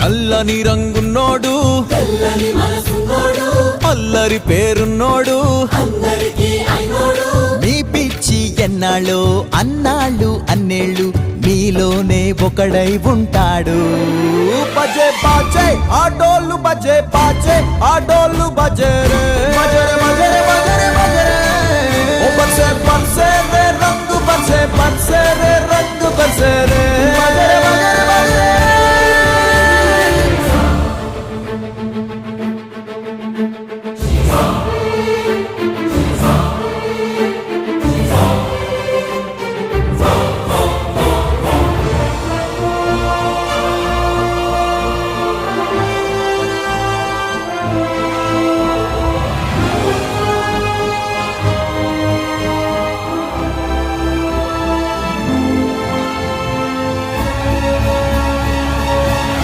నల్లని రంగున్నోడు అల్లరి పేరున్నోడు మీ పిచ్చి ఎన్నాళ్ళు అన్నాళ్ళు అన్నేళ్ళు మీలోనే ఒకడై ఉంటాడు బజే బాజే ఆడోళ్ళు బజే బాజే ఆడోళ్ళు బజే రే